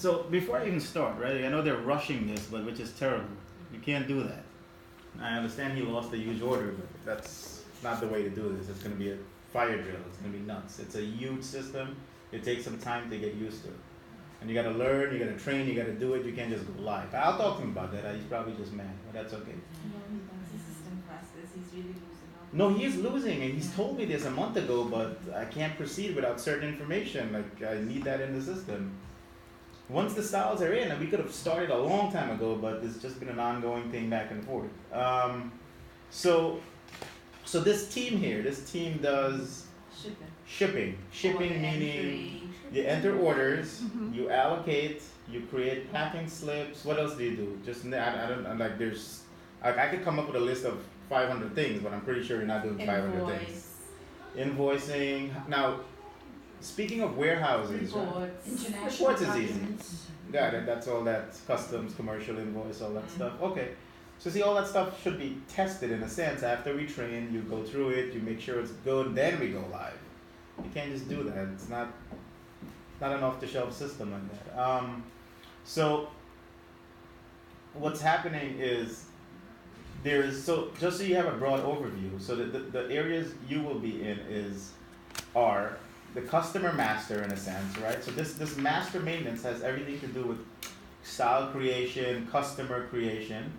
So before I even start, right? I know they're rushing this, but which is terrible. You can't do that. I understand he lost a huge order, but that's not the way to do this. It's going to be a fire drill. It's going to be nuts. It's a huge system. It takes some time to get used to. And you got to learn, you got to train, you got to do it. You can't just go live. I'll talk to him about that. He's probably just mad, but that's okay. No, he wants the system fastest. He's really losing out. No, he is losing, and he's told me this a month ago, but I can't proceed without certain information. Like, I need that in the system. Once the styles are in, and we could have started a long time ago, but it's just been an ongoing thing back and forth. So this team here, this team does shipping. Shipping meaning you enter orders, you allocate, you create packing slips. What else do you do? Just I don't like. I could come up with a list of 500 things, but I'm pretty sure you're not doing 500 things. Invoicing. Now, speaking of warehouses, reports is easy. Got it. That's all that customs, commercial invoice, all that stuff. Okay. So see, all that stuff should be tested in a sense. After we train, you go through it, you make sure it's good, then we go live. You can't just do that. It's not an off-the-shelf system like that. So what's happening is just so you have a broad overview. So the areas you will be in are the customer master in a sense, right? So this master maintenance has everything to do with style creation, customer creation.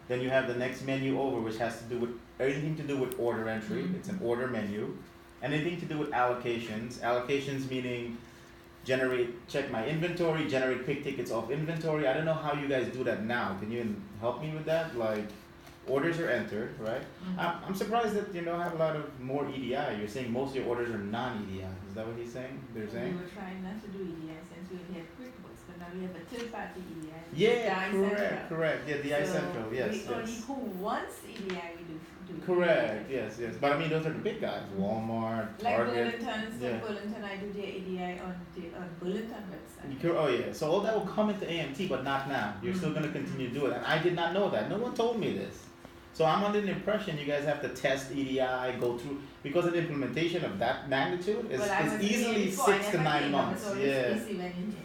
Then you have the next menu over, which has to do with everything to do with order entry. It's an order menu. Anything to do with allocations. Allocations meaning check my inventory, generate pick tickets off inventory. I don't know how you guys do that now. Can you help me with that? Like, orders are entered, right? I'm surprised that you don't have a lot of more EDI. You're saying most of your orders are non-EDI. Is that what he's saying? They're saying? We were trying not to do EDI since we only have QuickBooks, but now we have a third-party EDI. Yeah, correct. Yeah, DI Central, yes. We only who wants EDI we do. Correct, yes. But I mean, those are the big guys. Walmart, Target. Like Burlington, I do their EDI on Burlington website. Oh yeah, so all that will come into AMT, but not now. You're still going to continue to do it. And I did not know that. No one told me this. So I'm under the impression you guys have to test EDI, go through, because an implementation of that magnitude is easily 6 to 9 months. Yeah,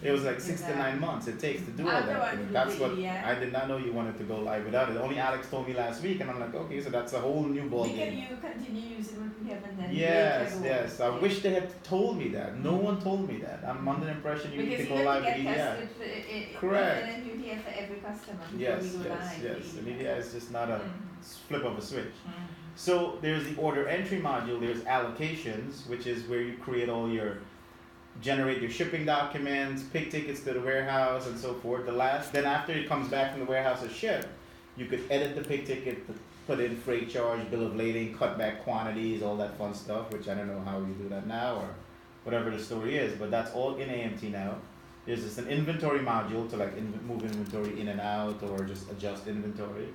it was like 6 to 9 months it takes to do all that thing. That's what I did not know you wanted to go live without it. Only Alex told me last week, and I'm like, okay, so that's a whole new ball game. Can you continue using what we have and then Yes. I wish they had told me that. No one told me that. I'm under the impression you need to go live with EDI. Correct. And then EDI for every customer before yes. we go live. Yes. And EDI is just not a flip of a switch. So there's the order entry module, there's allocations, which is where you create generate your shipping documents, pick tickets to the warehouse and so forth. Then after it comes back from the warehouse as shipped, you could edit the pick ticket, put in freight charge, bill of lading, cut back quantities, all that fun stuff, which I don't know how you do that now or whatever the story is, but that's all in AMT now. There's just an inventory module to like move inventory in and out or just adjust inventory.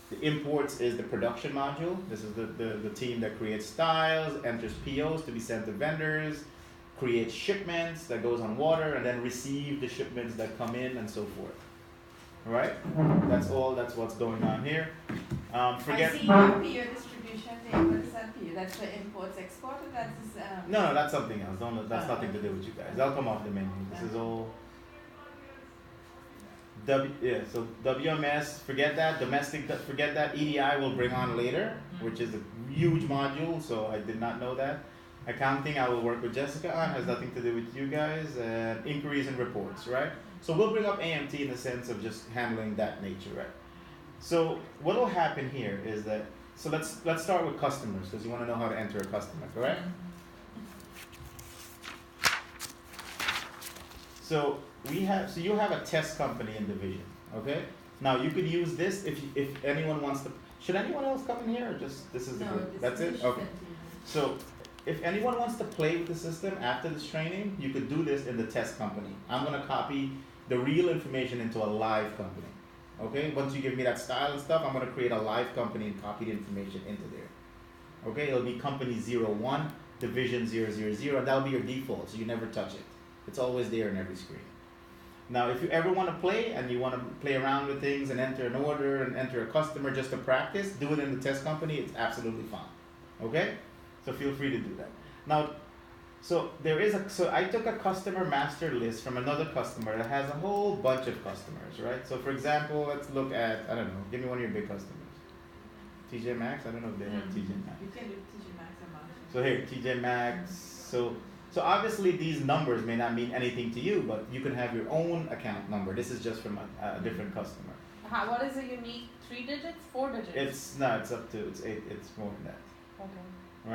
The imports is the production module. This is the team that creates styles, enters POs to be sent to vendors, creates shipments that goes on water, and then receive the shipments that come in and so forth. All right? That's what's going on here. I see your PO distribution there. What is that PO? That's for imports, export, or that's No, that's something else. That's nothing to do with you guys. That'll come off the menu. This is all. So WMS, forget that. Domestic, forget that. EDI will bring on later, which is a huge module, so I did not know that. Accounting, I will work with Jessica on, has nothing to do with you guys. And inquiries and reports, right? So we'll bring up AMT in the sense of just handling that nature, right? So what will happen here is that, so let's start with customers, because you want to know how to enter a customer, correct? So you have a test company in division, okay? Now you could use this if anyone wants to. Should anyone else come in here or just this is the group? That's it? Okay. So if anyone wants to play with the system after this training, you could do this in the test company. I'm gonna copy the real information into a live company. Okay? Once you give me that style and stuff, I'm gonna create a live company and copy the information into there. Okay, it'll be company 01, division 000, and that'll be your default, so you never touch it. It's always there in every screen. Now, if you ever want to play and you want to play around with things and enter an order and enter a customer just to practice, do it in the test company. It's absolutely fine. Okay? So feel free to do that. Now, So there is so I took a customer master list from another customer that has a whole bunch of customers, right? So for example, let's look at, I don't know, give me one of your big customers. TJ Maxx, I don't know if they have TJ Maxx. You can do TJ Maxx or Marshalls. So here, TJ Maxx. So obviously these numbers may not mean anything to you, but you can have your own account number. This is just from a different customer. What is a unique 3 digits, 4 digits? It's up to it's 8. It's more than that. Okay.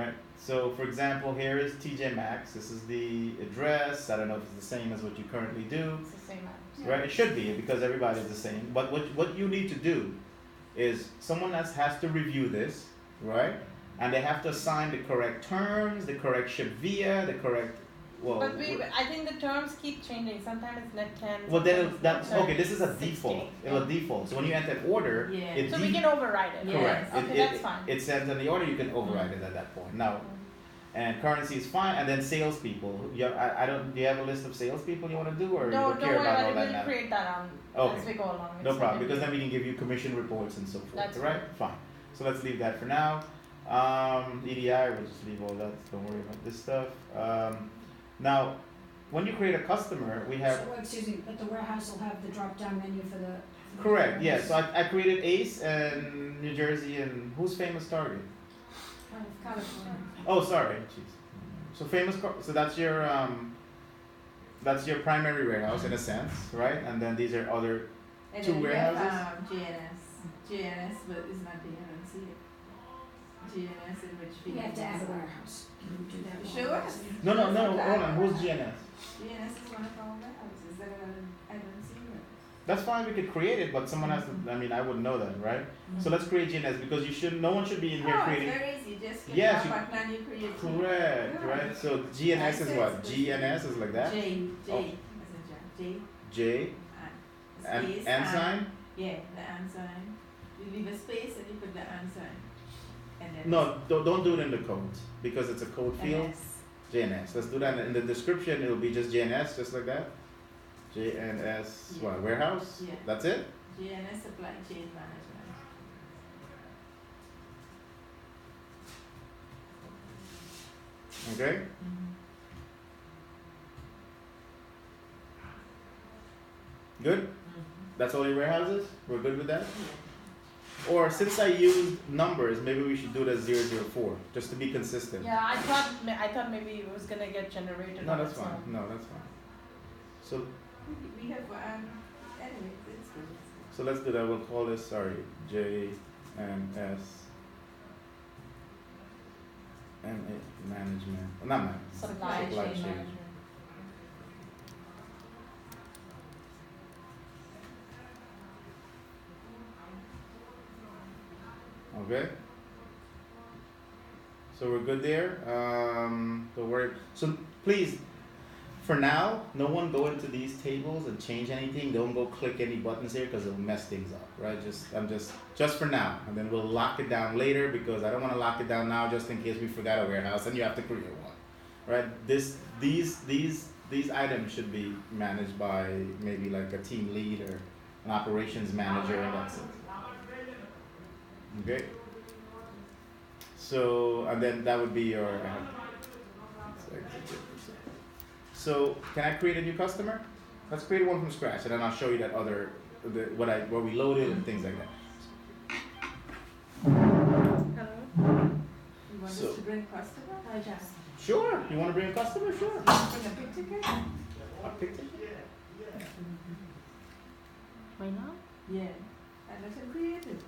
Right. So for example, here is TJ Maxx. This is the address. I don't know if it's the same as what you currently do. It's the same address. Right. It should be because everybody's the same. But what you need to do is someone else has to review this, right? And they have to assign the correct terms, the correct ship via, the correct, well. But I think the terms keep changing. Sometimes it's net 10. Well, then sometimes that's okay. This is a 60. default. It'll default. So when you enter an order, Yeah. it So we can override it. correct. Okay, It- that's it, fine. It sends in the order. You can override it at that point. Now, and currency is fine. And then salespeople. I don't. Do you have a list of salespeople you want to do, or you No, don't don't care worry about about all it. that We'll now? create that as Okay. we go along. No It's problem, not a because big then we can give you commission reports and so forth, That's right? Fine. So let's leave that for now. EDI, we'll just leave all that. Don't worry about this stuff. Now, when you create a customer, we have. So, excuse me, but the warehouse will have the drop-down menu for the. Correct, yeah. So I created Ace and New Jersey and who's famous Target? California. Oh, sorry. Jeez. So so that's your primary warehouse in a sense, right? And then these are other. And Two then warehouses? we have JNS, but it's not there, I don't see it. JNS in which We have to add a warehouse. Can we do that? Sure. No, hold on. Who's GNS? JNS is one of our warehouses that I don't see it. That's fine. We could create it, but someone has to. I mean, I wouldn't know that, right? So let's create GNS because no one should be in here creating. It's very easy, just click Yes, that button and you create. Correct, Yeah. right? So GNS is what? GNS is like that? J, Oh. as in J, J and and space and sign? Yeah, the and sign. You leave a space and you put the and sign. And then No, don't do it in the code because it's a code field. NS. JNS. Let's do that in the description. It'll be just JNS, just like that. JNS, Yeah. what? Warehouse? Yeah. That's it? GNS supply chain management. Okay. Good. That's all your warehouses? We're good with that? Or since I used numbers, maybe we should do it as 004, just to be consistent. Yeah, I thought maybe it was gonna get generated. No, on that's its fine. own. No, that's fine. So We have anyway, it's good. so let's do that. We'll call this JNS management. Not management. Supply chain management. Okay. So we're good there. Don't worry. So please, for now, no one go into these tables and change anything. Don't go click any buttons here because it'll mess things up, right? Just for now, and then we'll lock it down later because I don't want to lock it down now just in case we forgot a warehouse and you have to create one, right? These items should be managed by maybe like a team lead or an operations manager, and that's it. Okay. So, and then that would be your. So, can I create a new customer? Let's create one from scratch, and then I'll show you that where we loaded and things like that. Hello? You want So- us to bring customer? Hi, Jess. Sure. You want to bring a customer? Sure. Bring a big ticket? I picked it. Why not? Yeah. And let him create it.